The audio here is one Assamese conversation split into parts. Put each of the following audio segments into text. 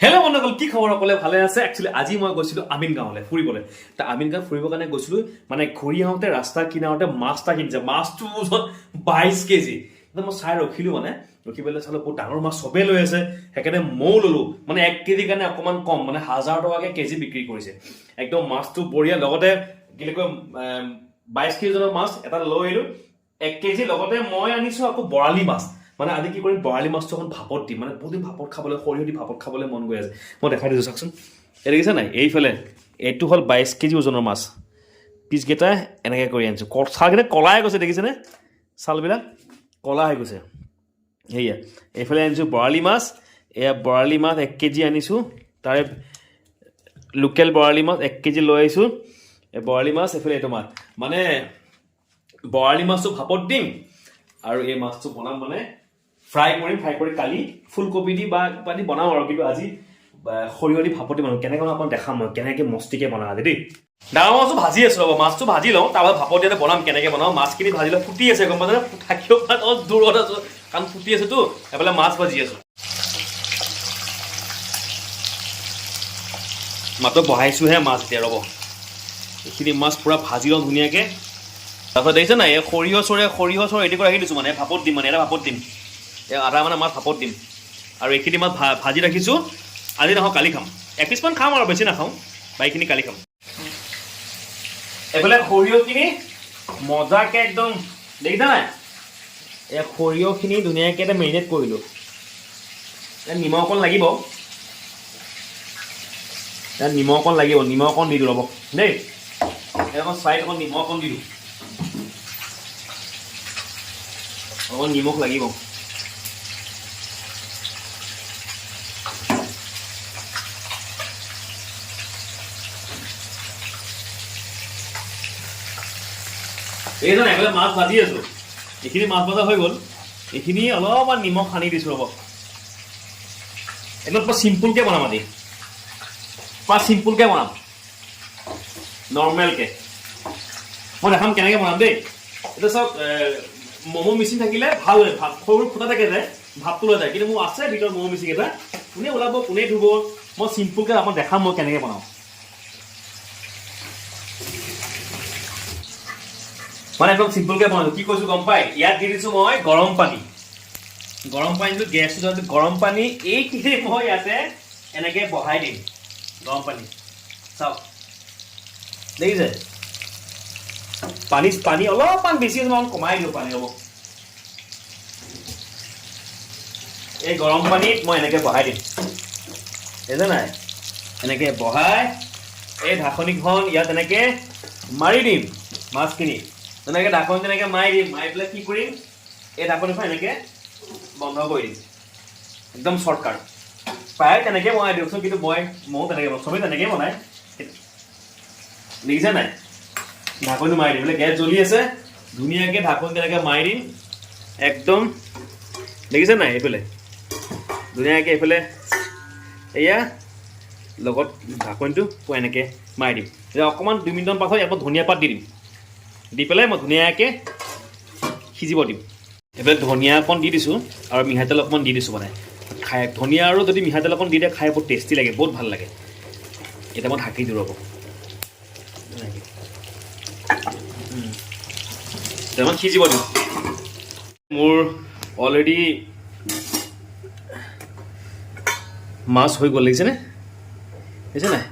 হেল্ল' বন্ধুসকল, কি খবৰ? সকলে ভালে আছে? একচুৱেলি আজি মই গৈছিলোঁ আমিন গাঁৱলৈ ফুৰিবলৈ। তা আমিন গাঁও ফুৰিবৰ কাৰণে গৈছিলোঁ, মানে ঘূৰি আহোঁতে ৰাস্তাৰ কিনাৰতে মাছ এটা কিনিছে। মাছটো ওজন 22 কেজি। মই চাই ৰখিলোঁ, মানে ৰখি পেলাই চালোঁ বহুত ডাঙৰ মাছ চবেই লৈ আছে, সেইকাৰণে ময়ো ল'লোঁ। মানে 1 কেজিৰ কাৰণে অকণমান কম, মানে 1000 টকাকৈ কেজি বিক্ৰী কৰিছে। একদম মাছটো বঢ়িয়া, লগতে কি কয় 22 কেজি ওজনৰ মাছ এটা লৈ আহিলোঁ 1 কেজি। লগতে মই আনিছোঁ আকৌ বৰালি মাছ। মানে আজি কি কৰিম, বৰালি মাছটো অকণ ভাপত দিম। মানে বহুত দিন ভাপত খাবলৈ, সৰিয়হ দি ভাপত খাবলৈ মন গৈ আছে। মই দেখাই দিছোঁ, চাওকচোন। এই দেখিছে নাই, এইফালে এইটো হ'ল 22 কেজি ওজনৰ মাছ। পিচকেইটা এনেকৈ কৰি আনিছোঁ। ছালকেইটা কলাই গৈছে, দেখিছেনে? ছালবিলাক কলা হৈ গৈছে। সেয়া এইফালে আনিছোঁ বৰালি মাছ। এয়া বৰালি মাছ 1 কেজি আনিছোঁ। তাৰে লোকেল বৰালি মাছ 1 কেজি লৈ আহিছোঁ। এই বৰালি মাছ, এইফালে এইটো মাছ। মানে বৰালি মাছটো ভাপত দিম আৰু এই মাছটো বনাম, মানে ফ্ৰাই কৰিম। ফ্ৰাই কৰি কালি ফুলকবি দি বা কিবা দি বনাম আৰু, কিন্তু আজি সৰিয়হ দি ভাপত দিম। কেনেকৈ বনাম আপোনাক দেখাম মই, কেনেকৈ মস্তিকৈ বনাম আজি দেই। ডাঙৰ মাছটো ভাজি আছোঁ, ৰ'ব মাছটো ভাজি লওঁ, তাৰপৰা ভাপত দিয়াতে বনাম কেনেকৈ বনাওঁ। মাছখিনি ভাজি লওঁ, ফুটি আছে, গম পাইছেনে? থাকিব পৰা অলপ দূৰত আছোঁ কাৰণ ফুটি আছেতো, এইফালে মাছ ভাজি আছোঁ। মাত্ৰ বহাইছোঁহে মাছ এতিয়া, ৰ'ব এইখিনি মাছ পূৰা ভাজি লওঁ ধুনীয়াকৈ। তাৰপিছত দেখিছে নাই, এই সৰিয়হ চৰ ৰেডি কৰি ৰাখি দিছোঁ, মানে ভাপত দিম, মানে এটা ভাপত দিম। এই আধা মানে মাছ ভাপত দিম আৰু এইখিনি মাছ ভাজি ৰাখিছোঁ। আজি নাখাওঁ, কালি খাম। 1 পিচমান খাম আৰু বেছি নাখাওঁ, বাকীখিনি কালি খাম। এইফালে সৰিয়হখিনি মজাকৈ একদম দেখিছা নাই, এই সৰিয়হখিনি ধুনীয়াকৈ এটা মেৰিনেট কৰিলোঁ। নিমখ অকণ লাগিব, নিমখ অকণ লাগিব, নিমখ অকণ দি দিওঁ ৰ'ব দেই। এখন চাইড অকণ নিমখ অকণ দি দিওঁ, অকণ নিমখ লাগিব। এই জানে একেবাৰে মাছ ভাজি আছোঁ, এইখিনি মাছ ভজা হৈ গ'ল। এইখিনি অলপমান নিমখ সানি দিছোঁ, ৰ'ব একদম পুৰা চিম্পুলকৈ বনাম আজি, পুৰা চিম্পুলকৈ বনাম, নৰ্মেলকৈ। মই দেখাম কেনেকৈ বনাম দেই। এতিয়া চাওক, ম'ম' মেচিন থাকিলে ভাল হয়, ভাত সৰু ফুটা থাকে যে ভাতটো লৈ যায়, কিন্তু মোৰ আছে ভিতৰত ম'ম' মেচিন এটা। কোনে ওলাব, কোনে ধুব, মই চিম্পুলকৈ আপোনাক দেখাম মই কেনেকৈ বনাওঁ। মানে একদম চিম্পুলকৈ বনাইছোঁ। কি কৈছোঁ গম পাই, ইয়াত দি দিছোঁ মই গৰম পানী। গৰম পানীটো গেছটো গৰম পানী, এইখিনি মই ইয়াতে এনেকৈ বহাই দিম গৰম পানী। চাওক দেখিছে, পানী অলপমান বেছি মই কমাই দিওঁ পানী, হ'ব। এই গৰম পানীত মই এনেকৈ বহাই দিম, দেখিছে নাই, এনেকৈ বহাই এই ঢাকনিখন ইয়াত এনেকৈ মাৰি দিম। মাছখিনি তেনেকৈ ঢাকনি তেনেকৈ মাৰি দিম, মাৰি পেলাই কি কৰিম, এই ঢাকনিখন এনেকৈ বন্ধ কৰি দিম। একদম শ্বৰ্টকাট, প্ৰায় তেনেকৈ বনাই দিওকচোন, কিন্তু ময়ো তেনেকৈ বনাওঁ, চবেই তেনেকৈ বনায়। দেখিছে নাই, ঢাকনি মাৰি দিম, গেছ জ্বলি আছে, ধুনীয়াকৈ ঢাকনি তেনেকৈ মাৰি দিম একদম। দেখিছে নাই, এইফালে ধুনীয়াকৈ, এইফালে এয়া লগত ঢাকনিটো এনেকৈ মাৰি দিম। এতিয়া অকণমান 2 মিনিটমান পাছত ইয়াত মই ধনিয়া পাত দি দিম, দি পেলাই মই ধুনীয়াকৈ সিজিব দিম। এইফালে ধনিয়া অকণ দি দিছোঁ আৰু মিঠাতেল অকণমান দি দিছোঁ, মানে খাই ধনিয়া আৰু যদি মিঠাতেল অকণ দি দিয়ে খাই বহুত টেষ্টি লাগে, বহুত ভাল লাগে। এতিয়া মই ঢাকি দিওঁ, ৰ'ব অকণমান সিজিব দিম। মোৰ অলৰেডি মাছ হৈ গ'ল, দেখিছেনে, দেখিছে নাই,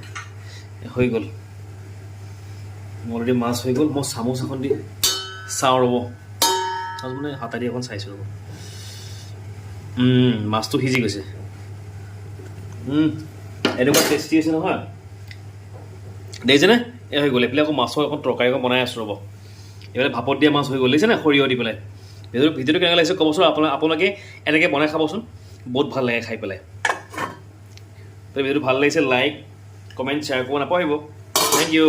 হৈ গ'ল অলৰেডি মাছ হৈ গ'ল। মই চামুচ এখন দি চাওঁ, ৰ'ব মানে হাতেদি অকণ চাইছোঁ, ৰ'ব মাছটো সিজি গৈছে। এনেকুৱা টেষ্টি হৈছে নহয়, দেখিছেনে, এই হৈ গ'ল। এইফালে আকৌ মাছৰ এখন তৰকাৰী অকণ বনাই আছোঁ, ৰ'ব এইফালে ভাপত দিয়া মাছ হৈ গ'ল, দেখিছেনে, সৰিয়হ দি পেলাই। ভিডিঅ'টো কেনেকৈ লাগিছে ক'বচোন, আপোনালোকে এনেকৈ বনাই খাবচোন, বহুত ভাল লাগে খাই পেলাই। ভিডিঅ'টো ভাল লাগিছে, লাইক কমেণ্ট শ্বেয়াৰ কৰিব নাপাহৰিব। Thank U.